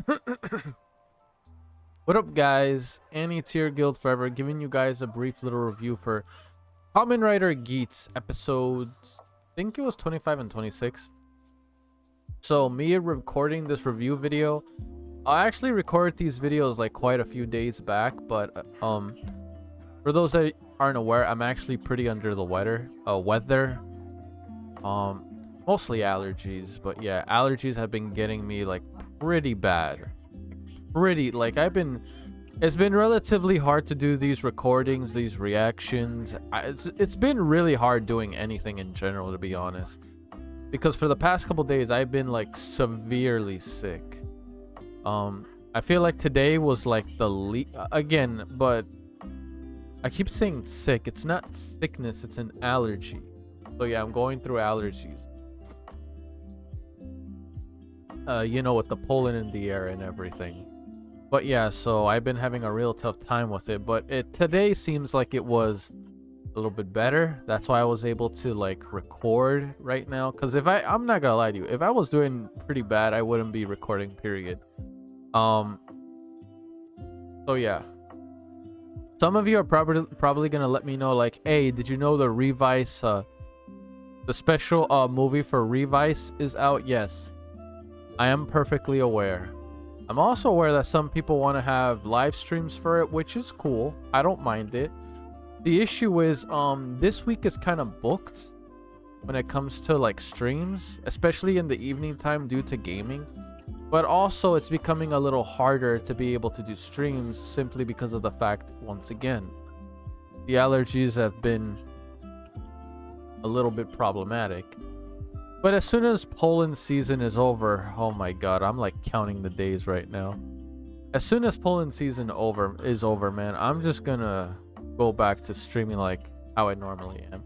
What up, guys? Anti-Tier Guild Forever, giving you guys a brief little review for Kamen Rider Geats episodes. I think it was 25 and 26. So me recording this review video, I actually recorded these videos like quite a few days back, but for those that aren't aware, I'm actually pretty under the weather. Mostly allergies, but yeah, allergies have been getting me like pretty bad. It's been relatively hard to do these recordings, these reactions. It's been really hard doing anything in general, to be honest, because for the past couple days I've been like severely sick. I feel like today was like the again, but I keep saying sick. It's not sickness, it's an allergy. So yeah, I'm going through allergies. You know, with the pollen in the air and everything. But yeah, so I've been having a real tough time with it, but today seems like it was a little bit better. That's why I was able to like record right now, because I'm not gonna lie to you, if I was doing pretty bad, I wouldn't be recording, period. So yeah, some of you are probably gonna let me know like, hey, did you know the Revice the special movie for Revice is out? Yes, I am perfectly aware. I'm also aware that some people want to have live streams for it, which is cool. I don't mind it. The issue is this week is kind of booked when it comes to like streams, especially in the evening time due to gaming. But also it's becoming a little harder to be able to do streams simply because of the fact, once again, the allergies have been a little bit problematic. But as soon as pollen season is over, oh my god, I'm like counting the days right now. As soon as pollen season is over, man, I'm just gonna go back to streaming like how I normally am.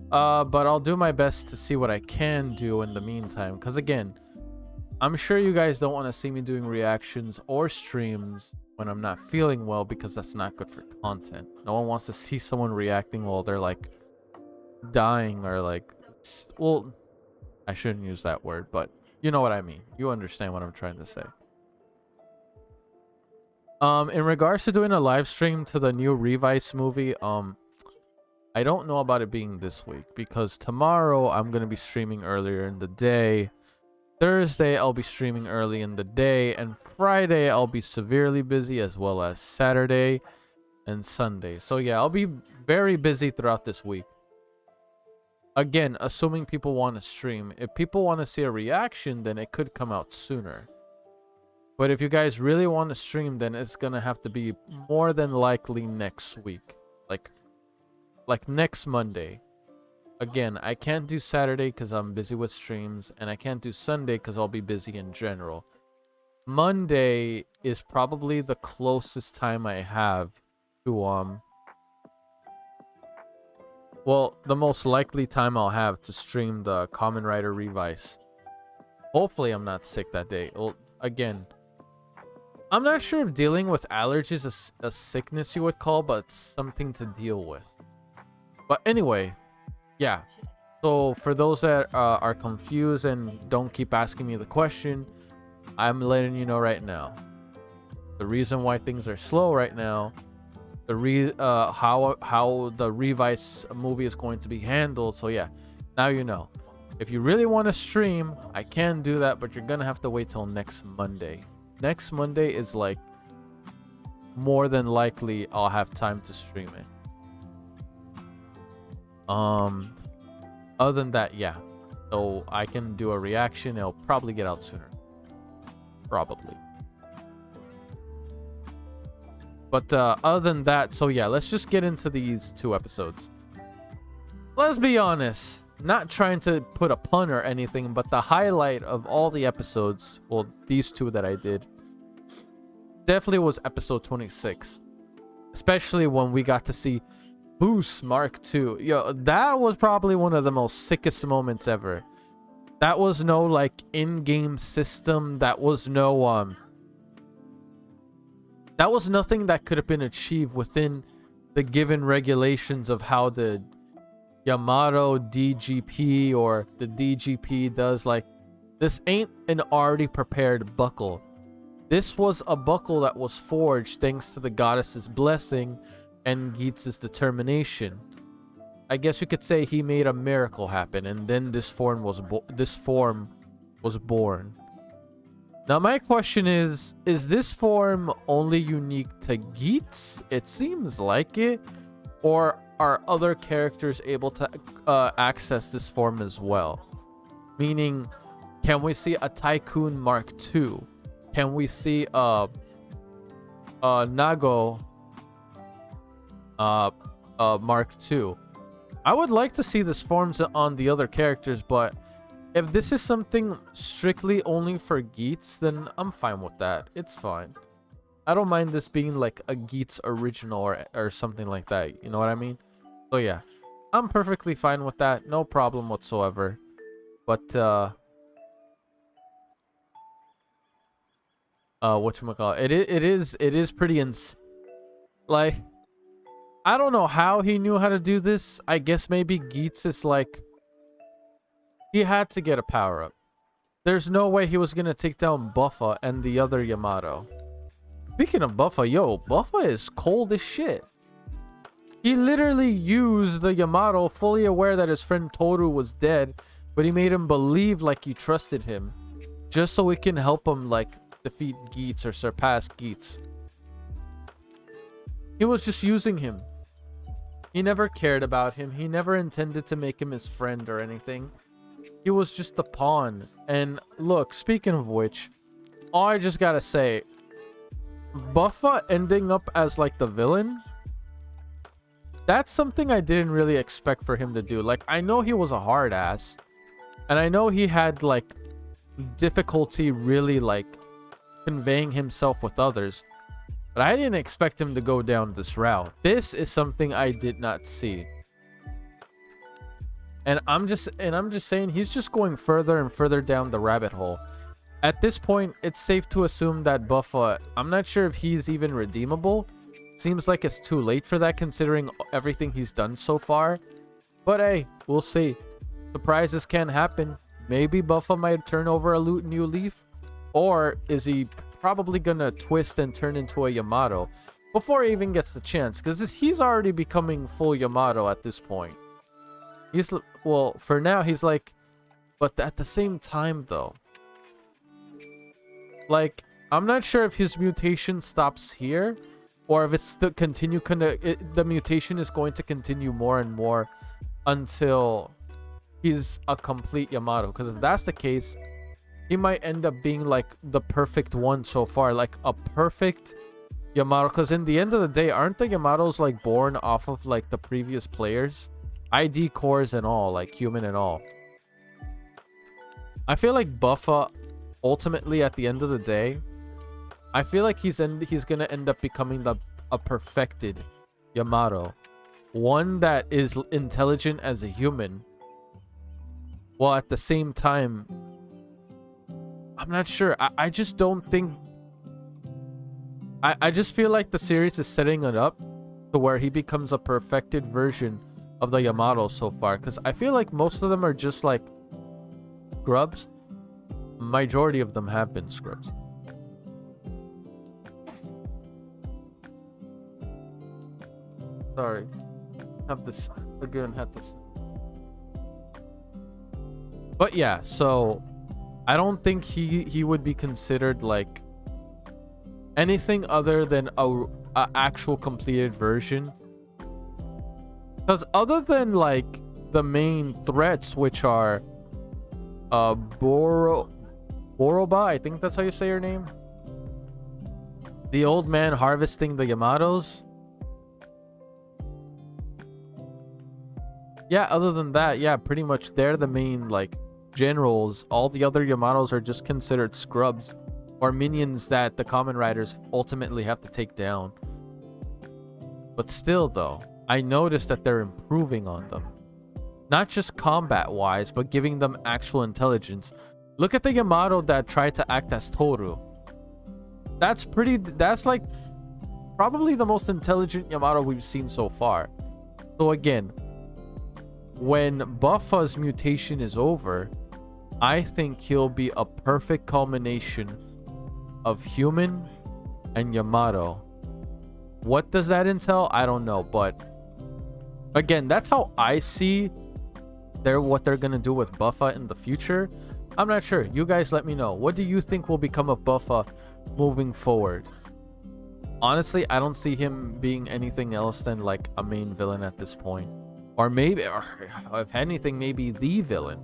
But I'll do my best to see what I can do in the meantime. Because again, I'm sure you guys don't want to see me doing reactions or streams when I'm not feeling well, because that's not good for content. No one wants to see someone reacting while they're like dying or like, well, I shouldn't use that word, but you know what I mean. You understand what I'm trying to say. In regards to doing a live stream to the new Revice movie, I don't know about it being this week, because tomorrow I'm going to be streaming earlier in the day. Thursday I'll be streaming early in the day, and Friday I'll be severely busy, as well as Saturday and Sunday. So yeah, I'll be very busy throughout this week. Again, assuming people want to stream. If people want to see a reaction, then it could come out sooner. But if you guys really want to stream, then it's gonna have to be more than likely next week. Like next Monday. Again, I can't do Saturday because I'm busy with streams, and I can't do Sunday because I'll be busy in general. Monday is probably the closest time I have to well, the most likely time I'll have to stream the Kamen Rider Revice. Hopefully I'm not sick that day. Well, again, I'm not sure if dealing with allergies is a sickness you would call, but it's something to deal with. But anyway, yeah. So for those that are confused and don't keep asking me the question, I'm letting you know right now. The reason why things are slow right now, how the Revice movie is going to be handled. So yeah, now you know. If you really want to stream, I can do that, but you're gonna have to wait till next Monday. Next Monday is like more than likely I'll have time to stream it. Other than that, yeah, so I can do a reaction. It'll probably get out sooner, probably. But other than that, so yeah, let's just get into these two episodes. Let's be honest, not trying to put a pun or anything, but the highlight of all the episodes, well, these two that I did, definitely was episode 26. Especially when we got to see Boost Mark II. Yo, that was probably one of the most sickest moments ever. That was no like in-game system. That was no that was nothing that could have been achieved within the given regulations of how the Yamato DGP or the DGP does. Like, this ain't an already prepared buckle. This was a buckle that was forged thanks to the goddess's blessing and Geats' determination. I guess you could say he made a miracle happen, and then this form was born. Now my question is this form only unique to Geats? It seems like it. Or are other characters able to access this form as well? Meaning, can we see a Tycoon Mark II? Can we see a Nago Mark II? I would like to see this forms on the other characters, but if this is something strictly only for Geats, then I'm fine with that. It's fine. I don't mind this being like a Geats original or something like that. You know what I mean? So yeah, I'm perfectly fine with that. No problem whatsoever. But whatchamacallit? It is pretty like, I don't know how he knew how to do this. I guess maybe Geats is like, he had to get a power up. There's no way he was gonna take down Buffa and the other Yamato. Speaking of Buffa, yo, Buffa is cold as shit. He literally used the Yamato fully aware that his friend Toru was dead, but he made him believe like he trusted him, just so he can help him like defeat Geats or surpass Geats. He was just using him. He never cared about him. He never intended to make him his friend or anything. He was just the pawn. And look, speaking of which, all I just gotta say, Buffa ending up as like the villain, that's something I didn't really expect for him to do. Like, I know he was a hard ass, and I know he had like difficulty really like conveying himself with others, but I didn't expect him to go down this route. This is something I did not see. And I'm just saying, he's just going further and further down the rabbit hole. At this point, it's safe to assume that Buffa, I'm not sure if he's even redeemable. Seems like it's too late for that considering everything he's done so far. But hey, we'll see. Surprises can happen. Maybe Buffa might turn over a new leaf. Or is he probably gonna twist and turn into a Yamato before he even gets the chance? Because he's already becoming full Yamato at this point. He's, well, for now he's like, but at the same time though, like, I'm not sure if his mutation stops here or if it's still the mutation is going to continue more and more until he's a complete Yamato. Because if that's the case, he might end up being like the perfect one so far, like a perfect Yamato. Because in the end of the day, aren't the Yamatos like born off of like the previous players? ID cores and all, like human and all. I feel like Buffa, ultimately at the end of the day, I feel like he's gonna end up becoming a perfected Yamato, one that is intelligent as a human, while at the same time, I'm not sure. I just don't think. I just feel like the series is setting it up to where he becomes a perfected version of the Yamato so far, because I feel like most of them are just like scrubs. Majority of them have been scrubs. Sorry, have this again. Had this, but yeah. So I don't think he would be considered like anything other than a actual completed version. Because other than like the main threats, which are Boroba, I think that's how you say your name, the old man harvesting the Yamatos. Yeah, other than that, yeah, pretty much they're the main like generals. All the other Yamatos are just considered scrubs or minions that the Kamen Riders ultimately have to take down. But still though, I noticed that they're improving on them. Not just combat-wise, but giving them actual intelligence. Look at the Yamato that tried to act as Toru. That's like probably the most intelligent Yamato we've seen so far. So again, when Buffa's mutation is over, I think he'll be a perfect culmination of Human and Yamato. What does that entail? I don't know, but again, that's how I see what they're gonna do with Buffa in the future. I'm not sure. You guys let me know. What do you think will become of Buffa moving forward? Honestly, I don't see him being anything else than like a main villain at this point. Or maybe, or if anything, maybe the villain.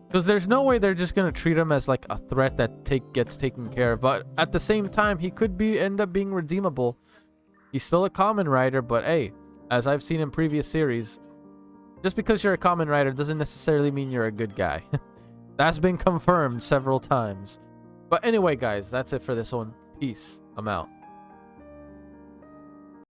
Because there's no way they're just gonna treat him as like a threat that gets taken care of. But at the same time, he could end up being redeemable. He's still a Kamen Rider, but hey, as I've seen in previous series, just because you're a Kamen Rider doesn't necessarily mean you're a good guy. That's been confirmed several times. But anyway, guys, that's it for this one. Peace. I'm out.